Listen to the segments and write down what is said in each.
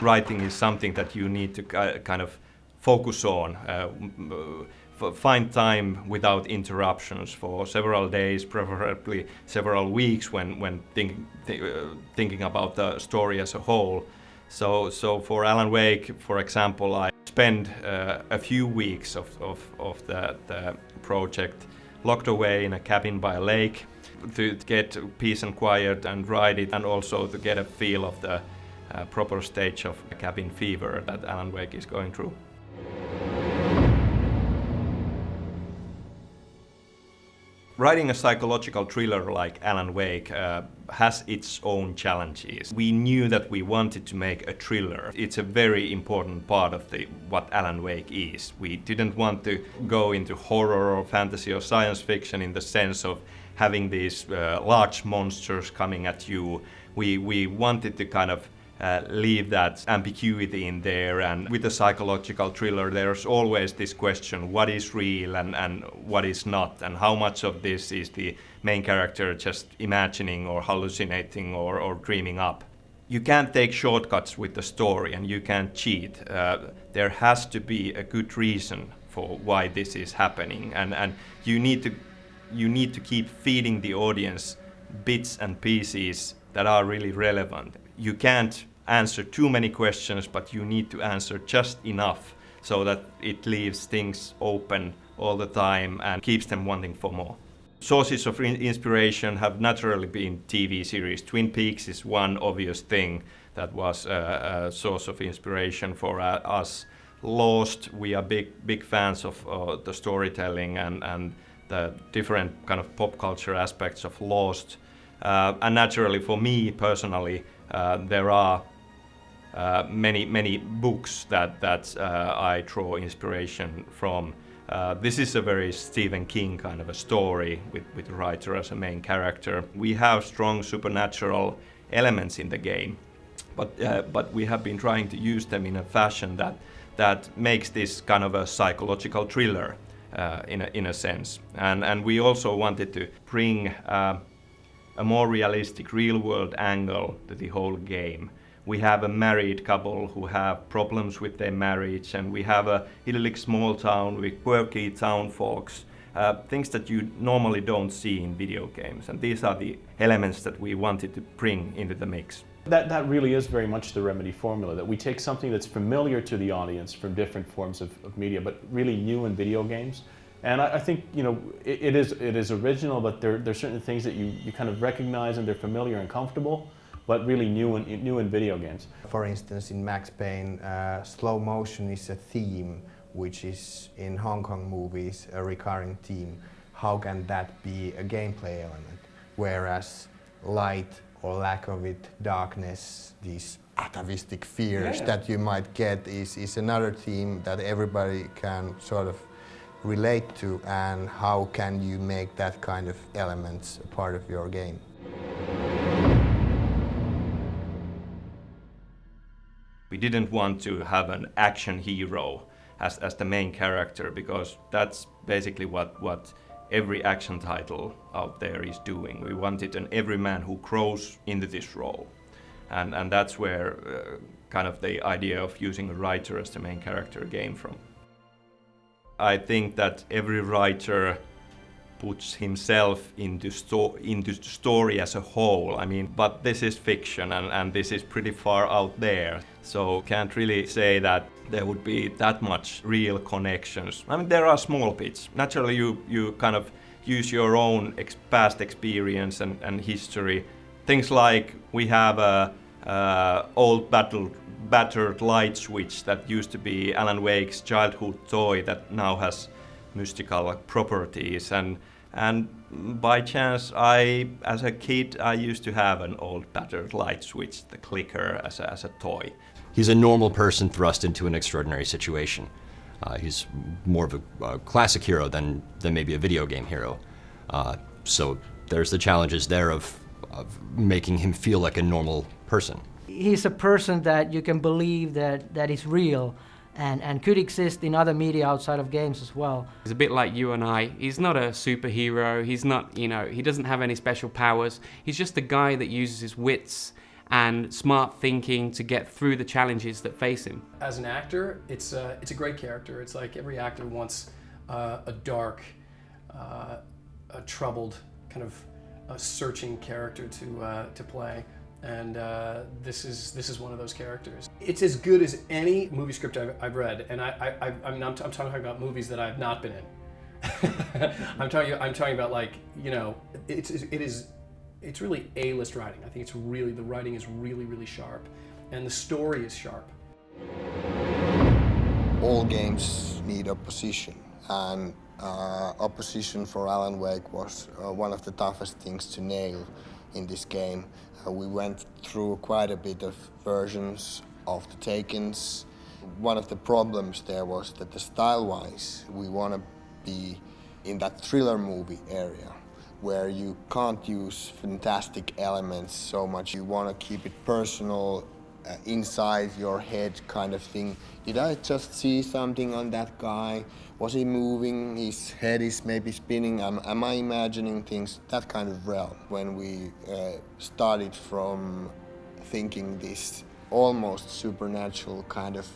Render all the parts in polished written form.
writing is something that you need to kind of focus on, find time without interruptions for several days, preferably several weeks when thinking about the story as a whole. So for Alan Wake, for example, I spent a few weeks of the project locked away in a cabin by a lake to get peace and quiet and write it, and also to get a feel of the proper stage of cabin fever that Alan Wake is going through. Writing a psychological thriller like Alan Wake has its own challenges. We knew that we wanted to make a thriller. It's a very important part of what Alan Wake is. We didn't want to go into horror or fantasy or science fiction in the sense of having these large monsters coming at you. We wanted to kind of leave that ambiguity in there, and with a psychological thriller there's always this question, what is real and what is not, and how much of this is the main character just imagining or hallucinating or dreaming up. You can't take shortcuts with the story, and you can't cheat. There has to be a good reason for why this is happening, and you need to keep feeding the audience bits and pieces that are really relevant. You can't answer too many questions, but you need to answer just enough so that it leaves things open all the time and keeps them wanting for more. Sources of inspiration have naturally been TV series. Twin Peaks is one obvious thing that was a source of inspiration for us. Lost, we are big fans of the storytelling and the different kind of pop culture aspects of Lost. And naturally, for me personally, there are many books that I draw inspiration from. This is a very Stephen King kind of a story with the writer as a main character. We have strong supernatural elements in the game, but we have been trying to use them in a fashion that makes this kind of a psychological thriller in a sense. And we also wanted to bring a more realistic real-world angle to the whole game. We have a married couple who have problems with their marriage, and we have a idyllic small town with quirky town folks, things that you normally don't see in video games. And these are the elements that we wanted to bring into the mix. That really is very much the Remedy formula, that we take something that's familiar to the audience from different forms of media, but really new in video games. And I think, you know, it is original, but there's certain things that you kind of recognize and they're familiar and comfortable, but really new in video games. For instance, in Max Payne, slow motion is a theme which is in Hong Kong movies a recurring theme. How can that be a gameplay element? Whereas light or lack of it, darkness, these atavistic fears that you might get is another theme that everybody can sort of relate to, and how can you make that kind of elements a part of your game? We didn't want to have an action hero as the main character, because that's basically what every action title out there is doing. We wanted an everyman who grows into this role. And that's where kind of the idea of using a writer as the main character came from. I think that every writer puts himself into the story as a whole. I mean, but this is fiction, and this is pretty far out there. So can't really say that there would be that much real connections. I mean, there are small bits. Naturally, you kind of use your own past experience and history. Things like we have a old battered light switch that used to be Alan Wake's childhood toy that now has mystical properties, and by chance as a kid I used to have an old battered light switch, the clicker, as a toy. He's a normal person thrust into an extraordinary situation. He's more of a classic hero than maybe a video game hero. So there's the challenges there of making him feel like a normal person. He's a person that you can believe that is real and could exist in other media outside of games as well. He's a bit like you and I. He's not a superhero. He's not, he doesn't have any special powers. He's just a guy that uses his wits and smart thinking to get through the challenges that face him. As an actor, it's a great character. It's like every actor wants a dark, a troubled, kind of a searching character to play. And this is one of those characters. It's as good as any movie script I've read, and I'm talking about movies that I've not been in. I'm talking about, like, you know, it's really A-list writing. I think the writing is really sharp, and the story is sharp. All games need opposition, and opposition for Alan Wake was one of the toughest things to nail in this game. We went through quite a bit of versions of the Takens. One of the problems there was that style-wise, we want to be in that thriller movie area where you can't use fantastic elements so much. You want to keep it personal, inside your head kind of thing. Did I just see something on that guy? Was he moving? His head is maybe spinning. Am I imagining things? That kind of realm. When we started from thinking this almost supernatural kind of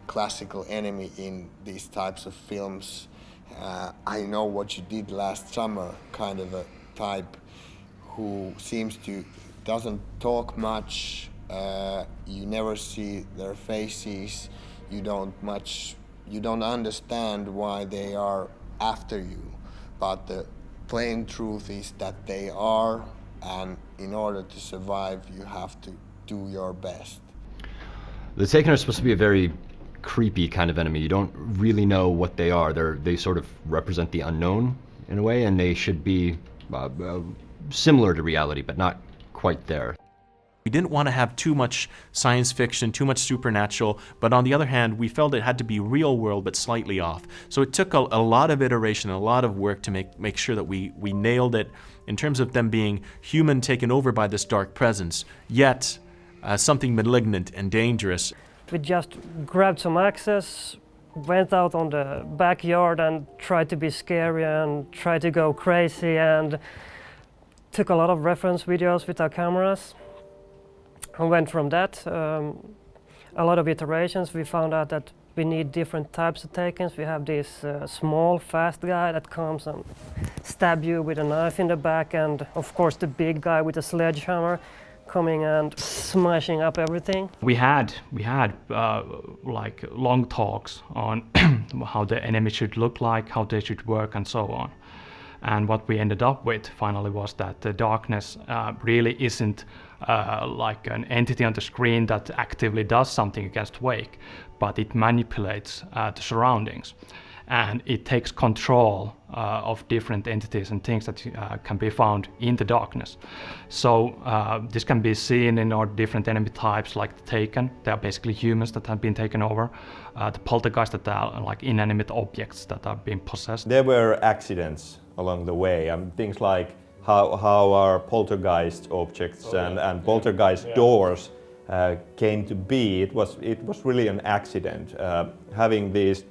classical enemy in these types of films, I know what you did last summer, kind of a type who doesn't talk much. You never see their faces. You don't understand why they are after you, but the plain truth is that they are, and in order to survive, you have to do your best. The Taken are supposed to be a very creepy kind of enemy. You don't really know what they are. They sort of represent the unknown in a way, and they should be similar to reality, but not quite there. We didn't want to have too much science fiction, too much supernatural, but on the other hand, we felt it had to be real world but slightly off. So it took a lot of iteration, a lot of work to make sure that we nailed it in terms of them being human taken over by this dark presence, yet something malignant and dangerous. We just grabbed some access, went out on the backyard and tried to be scary and tried to go crazy, and took a lot of reference videos with our cameras. And went from that, a lot of iterations. We found out that we need different types of Takens. We have this small, fast guy that comes and stab you with a knife in the back, and of course the big guy with a sledgehammer coming and smashing up everything. We had like long talks on how the enemy should look like, how they should work, and so on. And what we ended up with finally was that the darkness really isn't like an entity on the screen that actively does something against Wake, but it manipulates the surroundings. And it takes control of different entities and things that can be found in the darkness. So this can be seen in our different enemy types, like the Taken. They are basically humans that have been taken over. The Poltergeist, that are like inanimate objects that are being possessed. There were accidents along the way. Things like how our poltergeist objects and poltergeist doors came to be. It was really an accident. Having these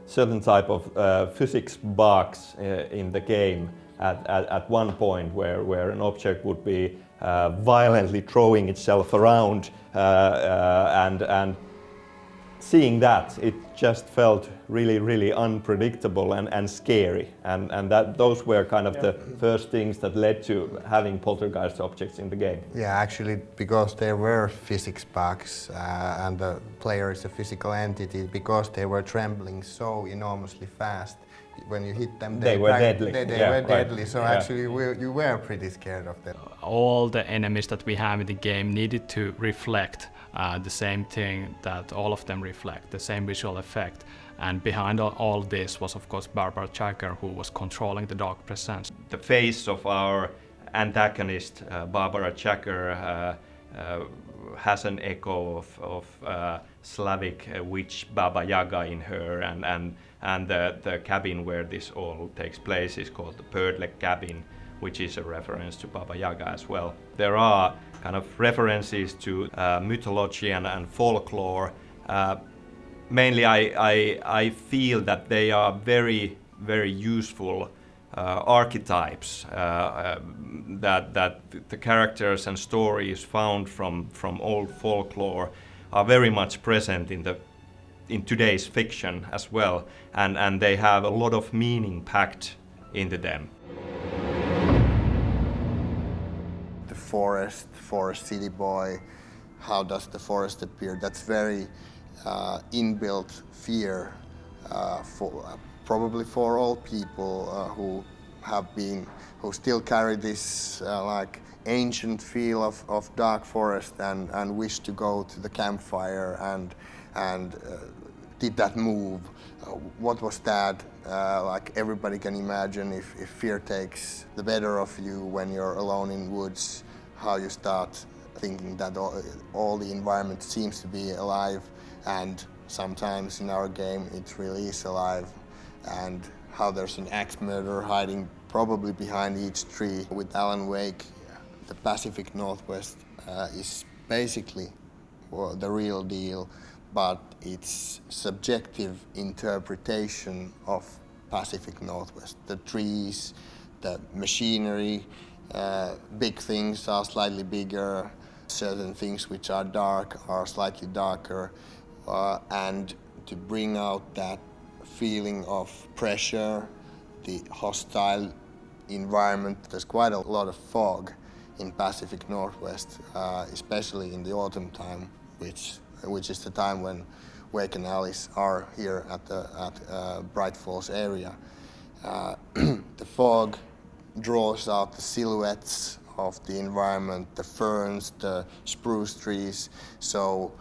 certain type of physics bugs in the game at one point where an object would be violently throwing itself around, and seeing that, it just felt really unpredictable and scary, and those were kind of the first things that led to having poltergeist objects in the game. Yeah, actually, because there were physics bugs and the player is a physical entity, because they were trembling so enormously fast, when you hit them, they were deadly. They were deadly, so actually you were pretty scared of them. All the enemies that we have in the game needed to reflect the same thing that all of them reflect, the same visual effect. And behind all this was, of course, Barbara Jagger, who was controlling the dark presence. The face of our antagonist, Barbara Jagger, has an echo of Slavic witch Baba Yaga in her, and the cabin where this all takes place is called the Birdleg cabin, which is a reference to Baba Yaga as well. There are kind of references to mythology and folklore. Mainly I feel that they are very useful archetypes that the characters and stories found from old folklore are very much present in today's fiction as well, and they have a lot of meaning packed into them. The forest city boy, how does the forest appear? That's very inbuilt fear probably for all people who still carry this like ancient feel of dark forest and wish to go to the campfire and did that move. What was that? Like everybody can imagine if fear takes the better of you when you're alone in woods, how you start thinking that all the environment seems to be alive, and sometimes in our game it really is alive, and how there's an axe murderer hiding probably behind each tree. With Alan Wake, the Pacific Northwest is basically the real deal, but it's subjective interpretation of Pacific Northwest. The trees, the machinery, big things are slightly bigger, certain things which are dark are slightly darker, and to bring out that feeling of pressure, the hostile environment. There's quite a lot of fog in Pacific Northwest, especially in the autumn time, which is the time when Wake and Alice are here at Bright Falls area. The fog draws out the silhouettes of the environment, the ferns, the spruce trees. So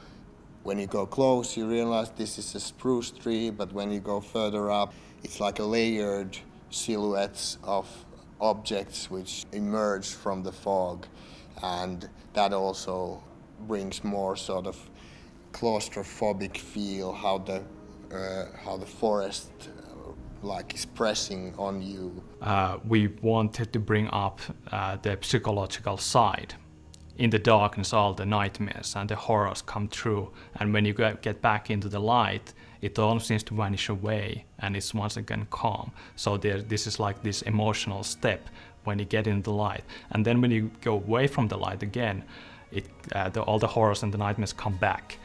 when you go close, you realize this is a spruce tree, but when you go further up, it's like a layered silhouettes of objects which emerge from the fog, and that also brings more sort of claustrophobic feel, how the forest like is pressing on you. We wanted to bring up the psychological side. In the darkness, all the nightmares and the horrors come true, and when you get back into the light, it all seems to vanish away, and it's once again calm. So this is like this emotional step when you get into the light, and then when you go away from the light again, all the horrors and the nightmares come back.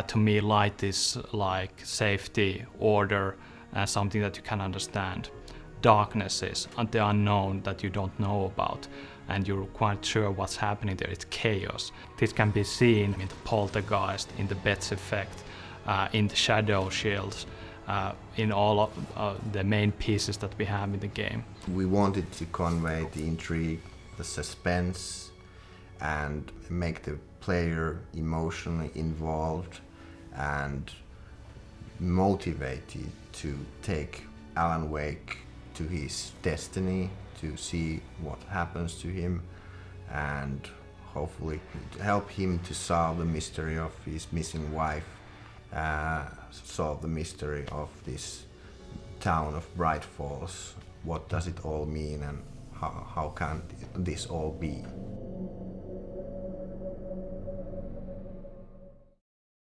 To me, light is like safety, order, something that you can understand. Darkness is the unknown that you don't know about, and you're quite sure what's happening there. It's chaos. This can be seen in the Poltergeist, in the Bet's effect, in the Shadow Shields, in all of the main pieces that we have in the game. We wanted to convey the intrigue, the suspense, and make the player emotionally involved and motivated to take Alan Wake to his destiny, to see what happens to him, and hopefully help him to solve the mystery of his missing wife, solve the mystery of this town of Bright Falls. What does it all mean, and how can this all be?